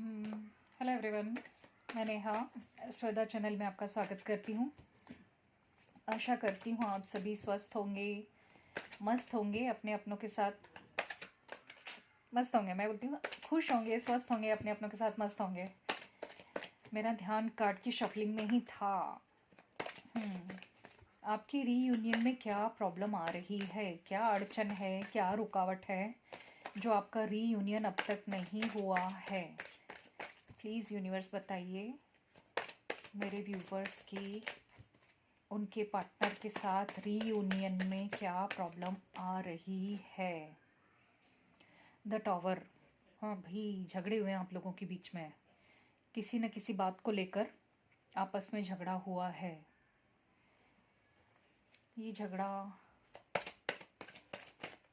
Hello everyone, मैं नेहा श्रद्धा channel में आपका स्वागत करती हूँ। आशा करती हूँ आप सभी स्वस्थ होंगे, मस्त होंगे, अपने अपनों के साथ मस्त होंगे। मैं बोलती हूँ खुश होंगे, स्वस्थ होंगे, अपने अपनों के साथ मस्त होंगे। मेरा ध्यान कार्ड की शफलिंग में ही था। आपकी रीयूनियन में क्या प्रॉब्लम आ रही है, क्या अड़चन है, क्या रुकावट है जो आपका रीयूनियन अब तक नहीं हुआ है? प्लीज़ यूनिवर्स बताइए मेरे व्यूवर्स की उनके पार्टनर के साथ रीयूनियन में क्या प्रॉब्लम आ रही है। The tower. हाँ भाई, झगड़े हुए हैं आप लोगों के बीच में, किसी न किसी बात को लेकर आपस में झगड़ा हुआ है। ये झगड़ा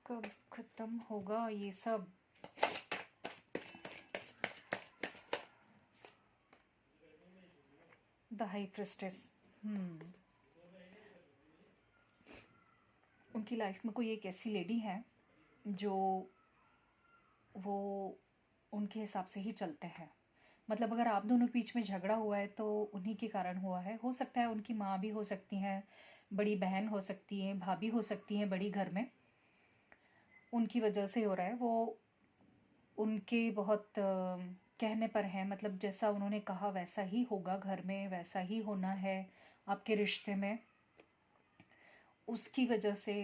कब ख़त्म होगा ये सब? The high प्रेस्टेस। उनकी लाइफ में कोई एक ऐसी लेडी है जो वो उनके हिसाब से ही चलते हैं। मतलब अगर आप दोनों के बीच में झगड़ा हुआ है तो उन्हीं के कारण हुआ है। हो सकता है उनकी माँ भी हो सकती हैं, बड़ी बहन हो सकती है, भाभी हो सकती हैं बड़ी घर में, उनकी वजह से हो रहा है। वो उनके बहुत कहने पर है, मतलब जैसा उन्होंने कहा वैसा ही होगा, घर में वैसा ही होना है आपके रिश्ते में। उसकी वजह से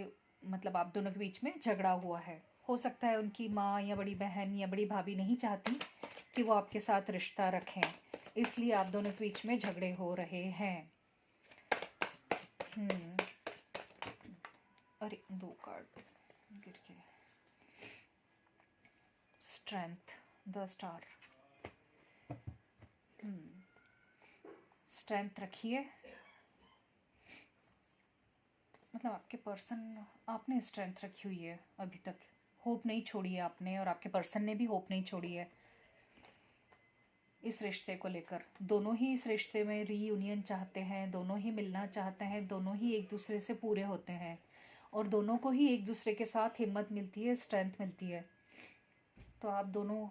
मतलब आप दोनों के बीच में झगड़ा हुआ है। हो सकता है उनकी माँ या बड़ी बहन या बड़ी भाभी नहीं चाहती कि वो आपके साथ रिश्ता रखें, इसलिए आप दोनों के बीच में झगड़े हो रहे हैं। अरे दो कार्ड गिर गए। Strength, the star. स्ट्रेंथ रखिए। मतलब आपके पर्सन, आपने स्ट्रेंथ रखी हुई है अभी तक, होप नहीं छोड़ी है आपने, और आपके पर्सन ने भी होप नहीं छोड़ी है इस रिश्ते को लेकर। दोनों ही इस रिश्ते में रीयूनियन चाहते हैं, दोनों ही मिलना चाहते हैं, दोनों ही एक दूसरे से पूरे होते हैं और दोनों को ही एक दूसरे के साथ हिम्मत मिलती है, स्ट्रेंथ मिलती है। तो आप दोनों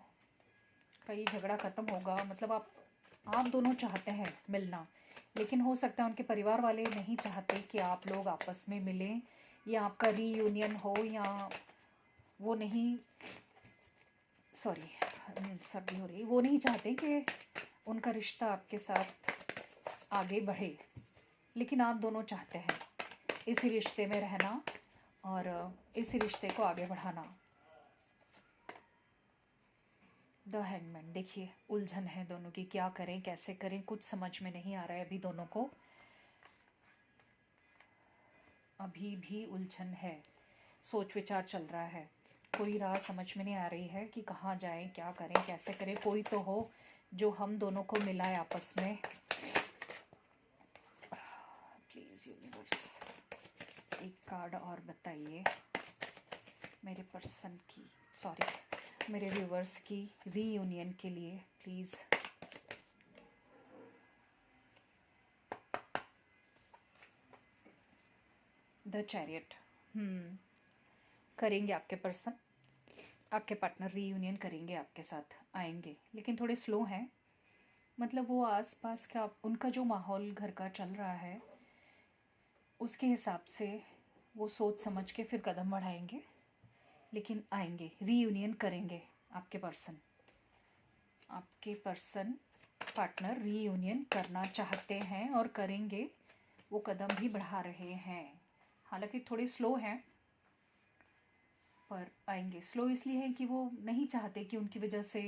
का ये झगड़ा ख़त्म होगा। मतलब आप दोनों चाहते हैं मिलना, लेकिन हो सकता है उनके परिवार वाले नहीं चाहते कि आप लोग आपस में मिलें या आपका रीयूनियन हो, या वो नहीं, सॉरी सर्दी हो रही, वो नहीं चाहते कि उनका रिश्ता आपके साथ आगे बढ़े। लेकिन आप दोनों चाहते हैं इसी रिश्ते में रहना और इसी रिश्ते को आगे बढ़ाना। The hangman. देखिए उलझन है दोनों की, क्या करें कैसे करें कुछ समझ में नहीं आ रहा है अभी दोनों को, अभी भी उलझन है, सोच विचार चल रहा है, कोई राह समझ में नहीं आ रही है कि कहाँ जाएं, क्या करें कैसे करें। कोई तो हो जो हम दोनों को मिलाए आपस में। प्लीज़ यूनिवर्स एक कार्ड और बताइए मेरे पर्सन की, सॉरी मेरे व्यूवर्स की रीयूनियन के लिए प्लीज़। The chariot. करेंगे आपके पर्सन, आपके पार्टनर रीयूनियन करेंगे, आपके साथ आएंगे, लेकिन थोड़े स्लो हैं। मतलब वो आसपास का उनका जो माहौल घर का चल रहा है उसके हिसाब से वो सोच समझ के फिर कदम बढ़ाएंगे, लेकिन आएंगे, रीयूनियन करेंगे। आपके पर्सन पार्टनर रीयूनियन करना चाहते हैं और करेंगे, वो कदम भी बढ़ा रहे हैं। हालांकि थोड़े स्लो हैं पर आएंगे। स्लो इसलिए है कि वो नहीं चाहते कि उनकी वजह से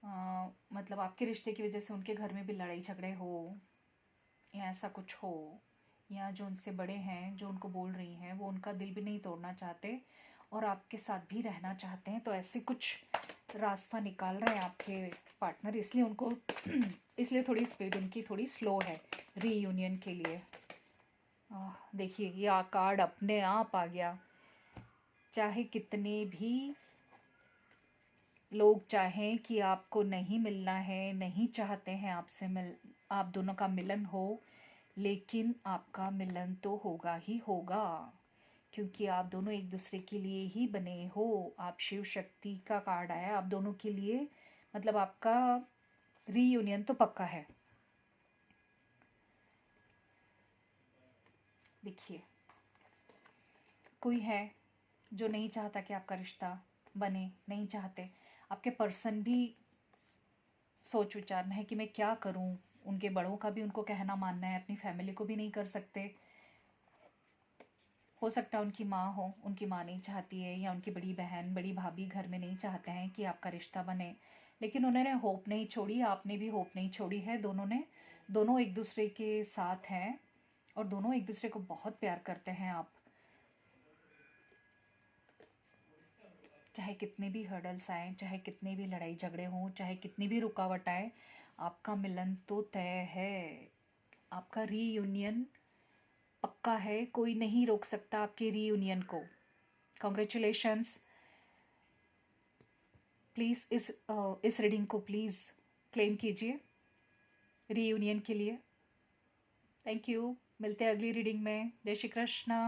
मतलब आपके रिश्ते की वजह से उनके घर में भी लड़ाई झगड़े हो या ऐसा कुछ हो, या जो उनसे बड़े हैं जो उनको बोल रही हैं वो उनका दिल भी नहीं तोड़ना चाहते और आपके साथ भी रहना चाहते हैं। तो ऐसे कुछ रास्ता निकाल रहे हैं आपके पार्टनर, इसलिए उनको इसलिए थोड़ी स्पीड उनकी थोड़ी स्लो है रीयूनियन के लिए। देखिए ये कार्ड अपने आप आ गया। चाहे कितने भी लोग चाहें कि आपको नहीं मिलना है, नहीं चाहते हैं आपसे आप दोनों का मिलन हो, लेकिन आपका मिलन तो होगा ही होगा, क्योंकि आप दोनों एक दूसरे के लिए ही बने हो। आप शिव शक्ति का कार्ड आया, आप दोनों के लिए मतलब आपका रीयूनियन तो पक्का है। देखिए, कोई है जो नहीं चाहता कि आपका रिश्ता बने, नहीं चाहते। आपके पर्सन भी सोच विचार में है कि मैं क्या करूं। उनके बड़ों का भी उनको कहना मानना है, अपनी फैमिली को भी नहीं कर सकते। हो सकता है उनकी माँ हो, उनकी माँ नहीं चाहती है, या उनकी बड़ी बहन, बड़ी भाभी घर में नहीं चाहते हैं कि आपका रिश्ता बने। लेकिन उन्होंने होप नहीं छोड़ी, आपने भी होप नहीं छोड़ी है। दोनों एक दूसरे के साथ हैं और दोनों एक दूसरे को बहुत प्यार करते हैं। आप चाहे कितने भी हर्डल्स आए, चाहे कितने भी लड़ाई झगड़े हों, चाहे कितनी भी रुकावट आए, आपका मिलन तो तय है। आपका रीयूनियन पक्का है, कोई नहीं रोक सकता आपके रीयूनियन को। कॉन्ग्रेचुलेशंस। प्लीज़ इस रीडिंग को प्लीज़ क्लेम कीजिए रीयूनियन के लिए। Thank you. मिलते हैं अगली रीडिंग में। जय श्री कृष्णा।